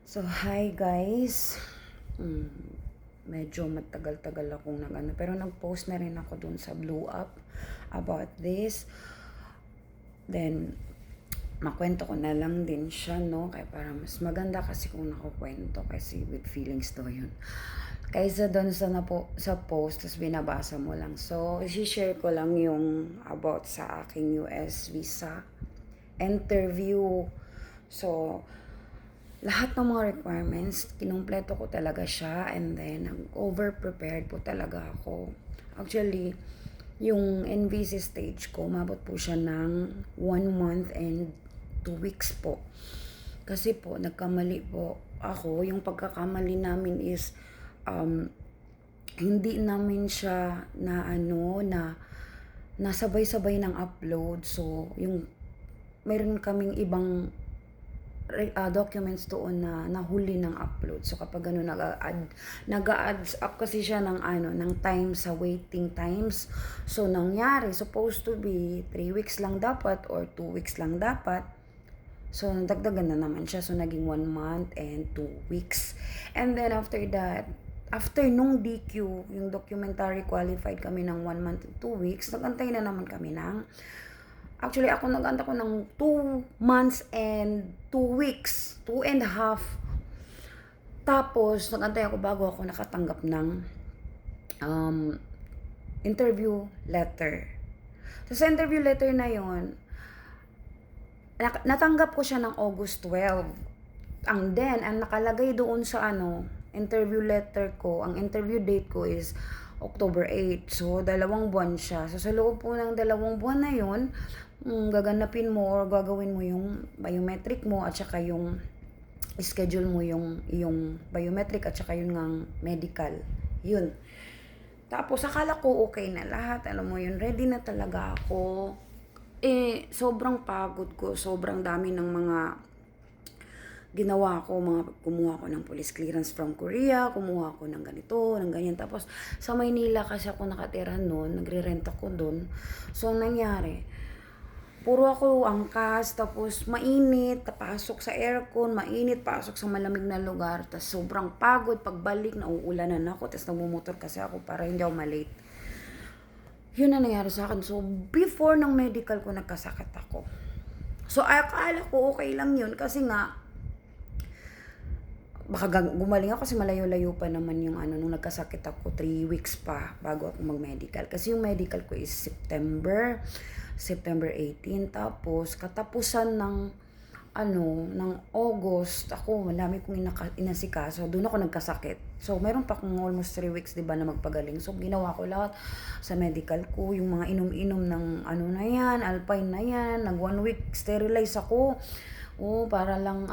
So, hi guys. Mm, Medyo matagal-tagal akong nag-ano. Pero nag-post na rin ako dun sa Blue Up about this. Then, makwento ko na lang din siya, no? Kaya para mas maganda kasi kung nakukwento kasi with feelings to yun. Kaysa doon sa post, tapos binabasa mo lang. So, i-share ko lang yung about sa aking US visa interview. So, lahat ng mga requirements, kinumpleto ko talaga siya, and then over-prepared po talaga ako. Actually, yung NVC stage ko, umabot po siya ng 1 month and 2 weeks po. Kasi po, nagkamali po ako. Yung pagkakamali namin is, hindi namin siya nasabay-sabay ng upload. So, yung meron kaming ibang documents doon na nahuli ng upload. So kapag ano nag-adds up kasi siya ng time sa waiting times. So nangyari, supposed to be 3 weeks lang dapat or 2 weeks lang dapat. So nagdagdagan na naman siya. So naging 1 month and 2 weeks. And then after that, after nung DQ, yung documentary qualified kami ng 1 month and 2 weeks, nagantay na naman kami ng Actually, ako nag-anta ko ng 2 months and 2 weeks. 2 and a half. Tapos, nag-antay ako bago ako nakatanggap ng interview letter. So, sa interview letter na yon, natanggap ko siya ng August 12. Ang nakalagay doon sa interview letter ko, ang interview date ko is October 8. So, 2 buwan siya. So, sa loob po ng 2 buwan na yun, gaganapin mo or gagawin mo yung biometric mo at saka yung schedule mo yung biometric at saka yung ngang medical. Yun. Tapos, akala ko okay na lahat. Alam mo yun, ready na talaga ako. Sobrang pagod ko. Sobrang dami ng mga ginawa ko, kumuha ko ng police clearance from Korea, kumuha ko ng ganito, ng ganyan. Tapos, sa Maynila kasi ako nakatira noon, nagre-rent ako doon. So, nangyari, puro ako angkas, tapos mainit, pasok sa aircon, mainit, pasok sa malamig na lugar, tapos sobrang pagod, pagbalik, nauulanan ako, tapos nagmumotor kasi ako para hindi ako malate. Yun na nangyari sa akin. So, before ng medical ko, nagkasakit ako. So, akala ko okay lang yun kasi nga, baka gumaling ako kasi malayo-layo pa naman yung nung nagkasakit ako, 3 weeks pa bago ako mag-medical. Kasi yung medical ko is September 18. Tapos, katapusan ng August, ako, madami kong inasikaso. Doon ako nagkasakit. So, meron pa akong almost 3 weeks, diba, na magpagaling. So, ginawa ko lahat sa medical ko. Yung mga inom-inom ng na yan, Alpine na yan. Nag 1 week, sterilize ako. Para lang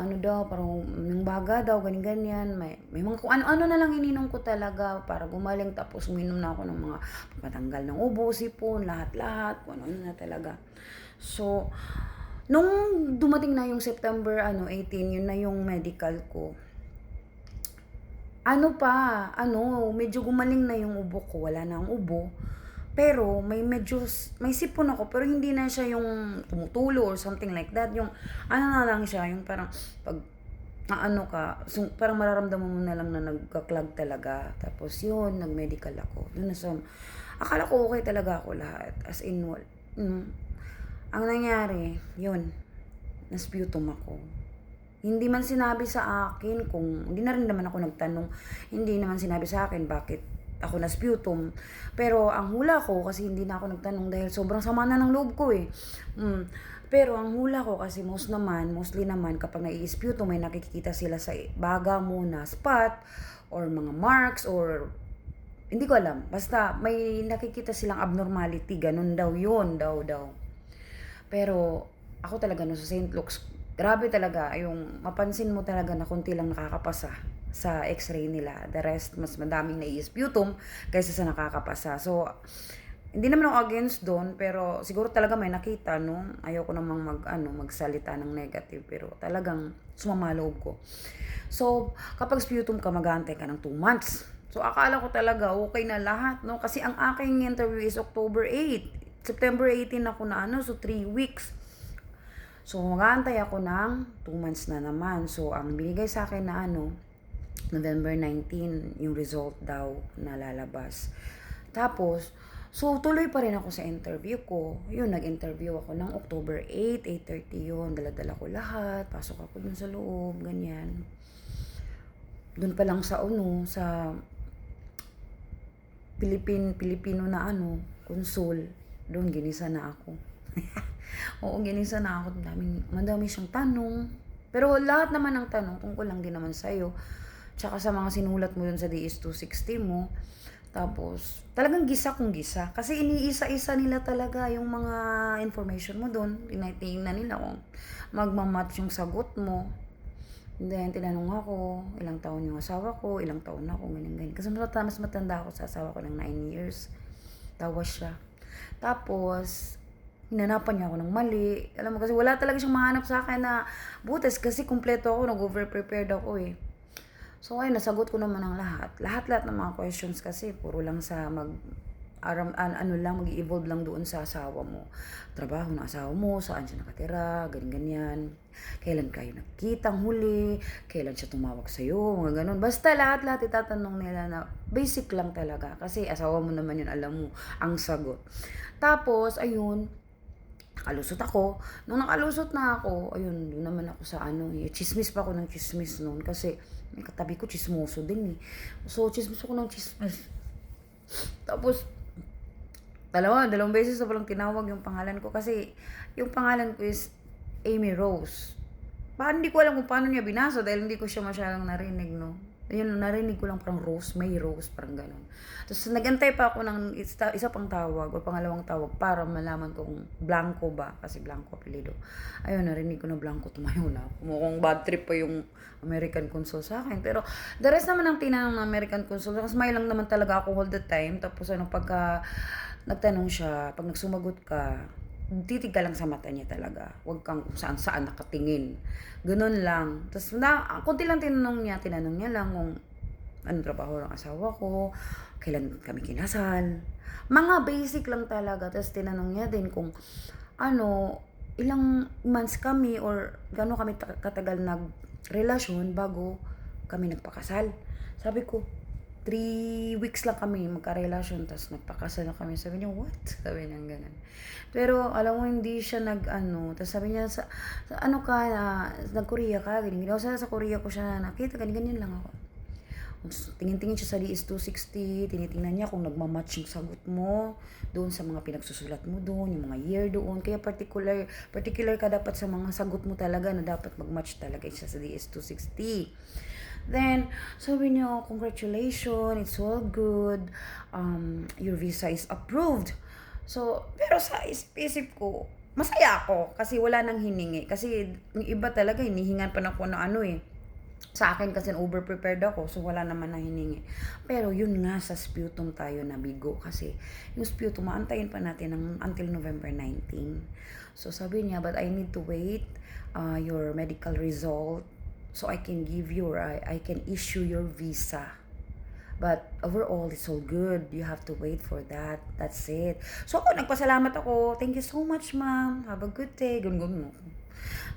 parang ng baga daw, ganyan-ganyan. May mga kung ano-ano na lang ininom ko talaga para gumaling. Tapos uminom na ako ng mga patanggal ng ubo, sipon, lahat-lahat, kung ano na talaga. So, nung dumating na yung September 18, yun na yung medical ko. Medyo gumaling na yung ubo ko, wala na ang ubo. Pero may sipon ako, pero hindi na siya yung tumutulo or something like that. Yung na lang siya, yung parang pag so, parang mararamdaman mo na lang na nagka-clog talaga. Tapos yun, nag-medical ako. Akala ko okay talaga ako lahat. As in, ang nangyari, yun, nasputum ako. Hindi man sinabi sa akin hindi na rin naman ako nagtanong, hindi naman sinabi sa akin bakit ako na sputum. Pero ang hula ko, kasi hindi na ako nagtanong dahil sobrang sama na ng loob ko eh. Pero ang hula ko kasi mostly naman kapag nai-sputum, may nakikita sila sa baga mo na spot or mga marks or hindi ko alam. Basta may nakikita silang abnormality, ganun daw yun, daw. Pero ako talaga no sa St. Luke's, grabe talaga yung mapansin mo talaga na konti lang nakakapasa sa x-ray nila. The rest, mas madaming nai-sputum kaysa sa nakakapasa. So, hindi naman ako against doon, pero siguro talaga may nakita, no? Ayoko namang magsalita ng negative, pero talagang sumama loob ko. So, kapag sputum ka, mag-aantay ka ng 2 months. So, akala ko talaga okay na lahat, no? Kasi ang aking interview is October 8. September 18 ako so 3 weeks. So, mag-aantay ako ng 2 months na naman. So, ang binigay sa akin na November 19, yung result daw na lalabas. Tapos, so tuloy pa rin ako sa interview ko. Yun, nag-interview ako ng October 8, 8:30 yun. Dala-dala ko lahat. Pasok ako dun sa loob, ganyan. Dun pa lang sa Pilipino na konsul. Doon, ginisa na ako. Oo, ginisa na ako. Madami siyang tanong. Pero lahat naman ng tanong, tungkol lang din naman sa'yo. Tsaka sa mga sinulat mo dun sa DS-260 mo. Tapos, talagang gisa kung gisa. Kasi iniisa-isa nila talaga yung mga information mo dun. Tinitingnan nila kung magmamatch yung sagot mo. And then, tinanong ako, ilang taon yung asawa ko, ilang taon ako, ganyan. Kasi mas matanda ako sa asawa ko ng 9 years. Tawas siya. Tapos, hinanapan niya ako ng mali. Alam mo, kasi wala talaga siyang mahanap sa akin na butas kasi kumpleto ako, nag-over-prepared ako eh. So, ayun, nasagot ko naman ang lahat. Lahat-lahat ng mga questions kasi, puro lang sa mag-i-evolve lang doon sa asawa mo. Trabaho ng asawa mo, saan siya nakatira, ganyan-ganyan. Kailan kayo nagkitang huli, kailan siya tumawag sa'yo, mga ganun. Basta lahat-lahat itatanong nila na basic lang talaga. Kasi asawa mo naman yun, alam mo, ang sagot. Tapos, ayun, nakalusot ako. Nung nakalusot na ako, ayun, doon naman ako sa chismis pa ako ng chismis noon. Kasi, may katabi ko, chismoso din eh. So, chismis ako ng chismis. Tapos, dalawang beses na palang tinawag yung pangalan ko kasi yung pangalan ko is Amy Rose. Hindi ko alam kung paano niya binasa dahil hindi ko siya masyadong narinig, no? Ayun, narinig ko lang parang Rose, May Rose, parang gano'n. Tapos nagantay pa ako ng isa pang tawag o pangalawang tawag para malaman kung Blanco ba, kasi Blanco apelido. Ayun, narinig ko na Blanco, tumayo na ako. Mukhang bad trip pa yung American Consul sa akin. Pero the rest naman ang tinanong ng American Consul, smile lang naman talaga ako all the time. Tapos pagka nagtanong siya, pag nagsumagot ka, titig ka lang sa mata niya talaga. Huwag kang kung saan-saan nakatingin. Ganun lang. Tapos kunti lang tinanong niya lang kung anong trabaho ng asawa ko, kailan kami kinasal. Mga basic lang talaga. Tapos tinanong niya din kung ilang months kami or gano'n kami katagal nagrelasyon bago kami nagpakasal. Sabi ko, 3 weeks lang kami magka-relasyon, tapos nagpakasal na kami. Sabi niya, what? Sabi niya, ganun. Pero, alam mo, hindi siya tapos sabi niya, nag-Korea ka, ganyan. Sa Korea ko siya nakita, ganyan lang ako. Tingin-tingin siya sa DS-260, tinitingnan niya kung nagmamatch yung sagot mo doon sa mga pinagsusulat mo doon, yung mga year doon. Kaya particular ka dapat sa mga sagot mo talaga na dapat magmatch talaga siya sa DS-260. Then, sabi niya, congratulations, it's all good, your visa is approved. So, pero sa isip ko, masaya ako kasi wala nang hiningi. Kasi yung iba talaga, hinihingan pa na ako ng sa akin kasi over-prepared ako, so wala naman na hiningi. Pero yun nga, sa sputum tayo nabigo kasi yung sputum, maantayin pa natin until November 19. So sabi niya, but I need to wait your medical result so I can give you or I can issue your visa. But overall, it's all good. You have to wait for that. That's it. So ako, nagpasalamat ako. Thank you so much, ma'am. Have a good day. Ganun mo.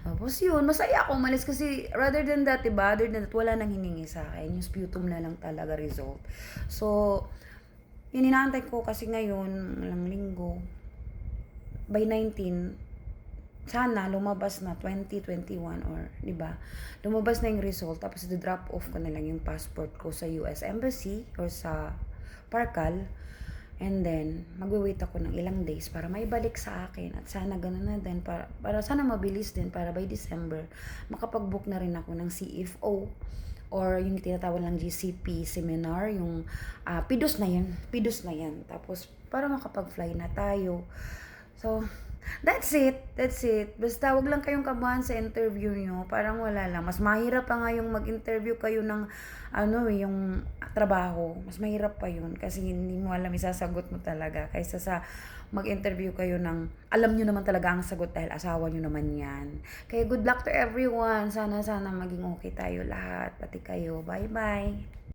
Tapos yun, masaya ako umalis kasi rather than that, wala nang hiningi sa akin. Yung sputum na lang talaga result. So, yun inaantay ko kasi ngayon, ilang linggo, by 19, sana lumabas na 2021 or, di ba? Lumabas na yung result, tapos i-drop off ko na lang yung passport ko sa US Embassy or sa Parcal. And then, magwi-wait ako ng ilang days para maibalik sa akin. At sana ganun na din, para sana mabilis din, para by December, makapag-book na rin ako ng CFO or yung tinatawag lang GCP seminar, yung PIDOS na yan. Tapos, para makapag-fly na tayo. So, that's it. Basta wag lang kayong kabahan sa interview nyo. Parang wala lang. Mas mahirap pa nga yung mag-interview kayo ng yung trabaho. Mas mahirap pa yun kasi hindi mo alam isasagot mo talaga kaysa sa mag-interview kayo ng alam nyo naman talaga ang sagot dahil asawa nyo naman yan. Kaya good luck to everyone. Sana maging okay tayo lahat. Pati kayo. Bye-bye.